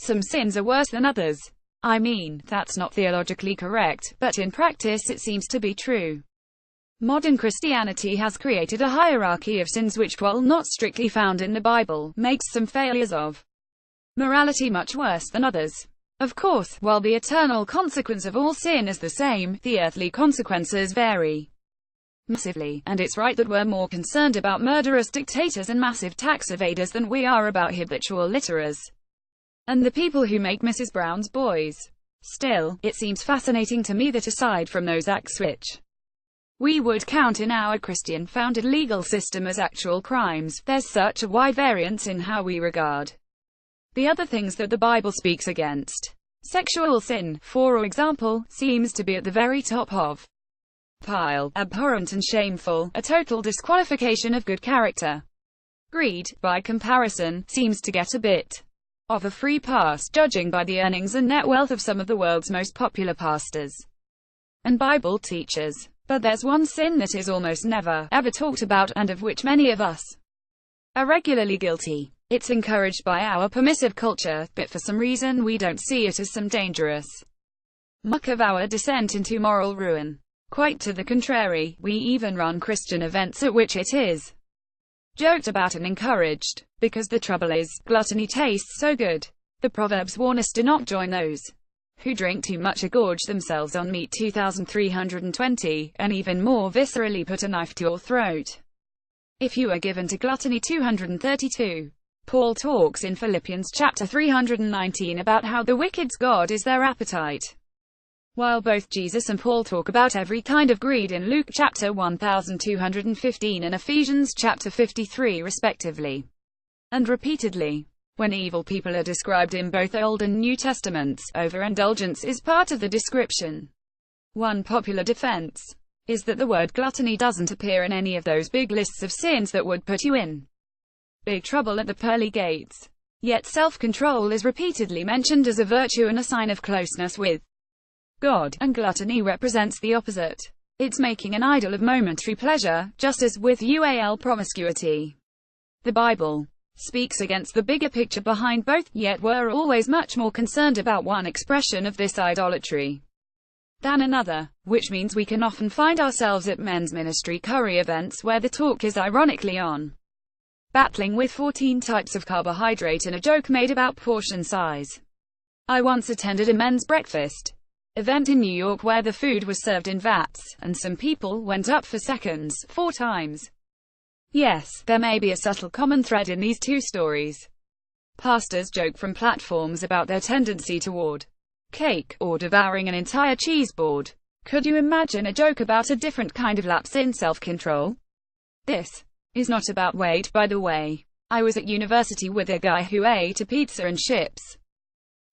some sins are worse than others. I mean, that's not theologically correct, but in practice it seems to be true. Modern Christianity has created a hierarchy of sins which, while not strictly found in the Bible, makes some failures of morality much worse than others. Of course, while the eternal consequence of all sin is the same, the earthly consequences vary massively, and it's right that we're more concerned about murderous dictators and massive tax evaders than we are about habitual litterers and the people who make Mrs. Brown's boys. Still, it seems fascinating to me that aside from those acts which we would count in our Christian-founded legal system as actual crimes, there's such a wide variance in how we regard the other things that the Bible speaks against. Sexual sin, for example, seems to be at the very top of pile, abhorrent and shameful, a total disqualification of good character. Greed, by comparison, seems to get a bit of a free pass, judging by the earnings and net wealth of some of the world's most popular pastors and Bible teachers. But there's one sin that is almost never, ever talked about, and of which many of us are regularly guilty. It's encouraged by our permissive culture, but for some reason we don't see it as some dangerous muck of our descent into moral ruin. Quite to the contrary, we even run Christian events at which it is joked about and encouraged. Because the trouble is, gluttony tastes so good. The Proverbs warn us to not join those who drink too much or gorge themselves on meat. 2320, and even more viscerally put a knife to your throat if you are given to gluttony. 232. Paul talks in Philippians chapter 319 about how the wicked's God is their appetite, while both Jesus and Paul talk about every kind of greed in Luke chapter 1215 and Ephesians chapter 53 respectively, and repeatedly. When evil people are described in both Old and New Testaments, overindulgence is part of the description. One popular defense is that the word gluttony doesn't appear in any of those big lists of sins that would put you in big trouble at the pearly gates. Yet self-control is repeatedly mentioned as a virtue and a sign of closeness with God, and gluttony represents the opposite. It's making an idol of momentary pleasure, just as with promiscuity. The Bible speaks against the bigger picture behind both, yet we're always much more concerned about one expression of this idolatry than another, which means we can often find ourselves at men's ministry curry events where the talk is ironically on battling with 14 types of carbohydrate and a joke made about portion size. I once attended a men's breakfast event in New York where the food was served in vats, and some people went up for seconds, 4 times. Yes, there may be a subtle common thread in these two stories. Pastors joke from platforms about their tendency toward cake, or devouring an entire cheese board. Could you imagine a joke about a different kind of lapse in self-control? This is not about weight, by the way. I was at university with a guy who ate a pizza and chips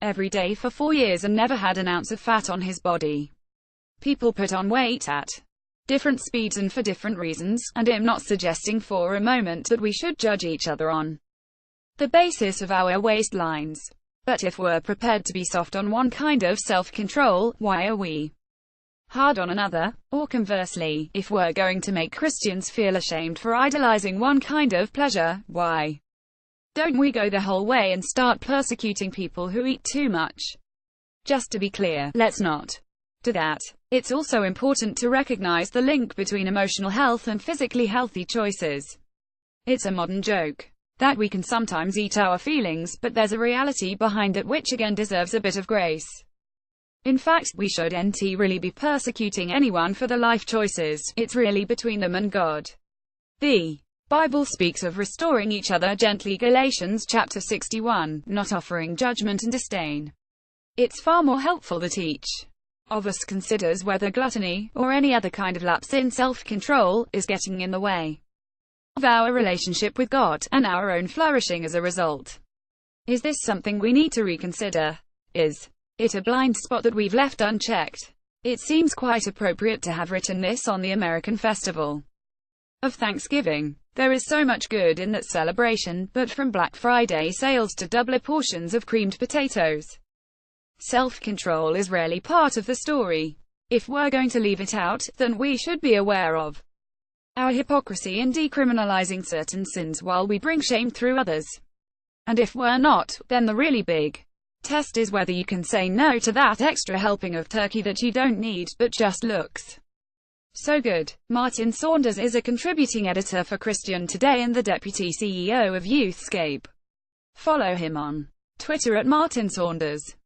every day for 4 years and never had an ounce of fat on his body. People put on weight at different speeds and for different reasons, and I'm not suggesting for a moment that we should judge each other on the basis of our waistlines. But if we're prepared to be soft on one kind of self-control, why are we hard on another? Or conversely, if we're going to make Christians feel ashamed for idolizing one kind of pleasure, why don't we go the whole way and start persecuting people who eat too much? Just to be clear, let's not do that. It's also important to recognize the link between emotional health and physically healthy choices. It's a modern joke that we can sometimes eat our feelings, but there's a reality behind it which again deserves a bit of grace. In fact, we shouldn't really be persecuting anyone for their life choices. It's really between them and God. The Bible speaks of restoring each other gently. Galatians chapter 61, not offering judgment and disdain. It's far more helpful that each of us considers whether gluttony, or any other kind of lapse in self-control, is getting in the way of our relationship with God, and our own flourishing as a result. Is this something we need to reconsider? Is it a blind spot that we've left unchecked? It seems quite appropriate to have written this on the American festival of Thanksgiving. There is so much good in that celebration, but from Black Friday sales to double portions of creamed potatoes, self-control is rarely part of the story. If we're going to leave it out, then we should be aware of our hypocrisy in decriminalizing certain sins while we bring shame through others. And if we're not, then the really big Test is whether you can say no to that extra helping of turkey that you don't need, but just looks so good. Martin Saunders is a contributing editor for Christian Today and the deputy CEO of Youthscape. Follow him on Twitter at Martin Saunders.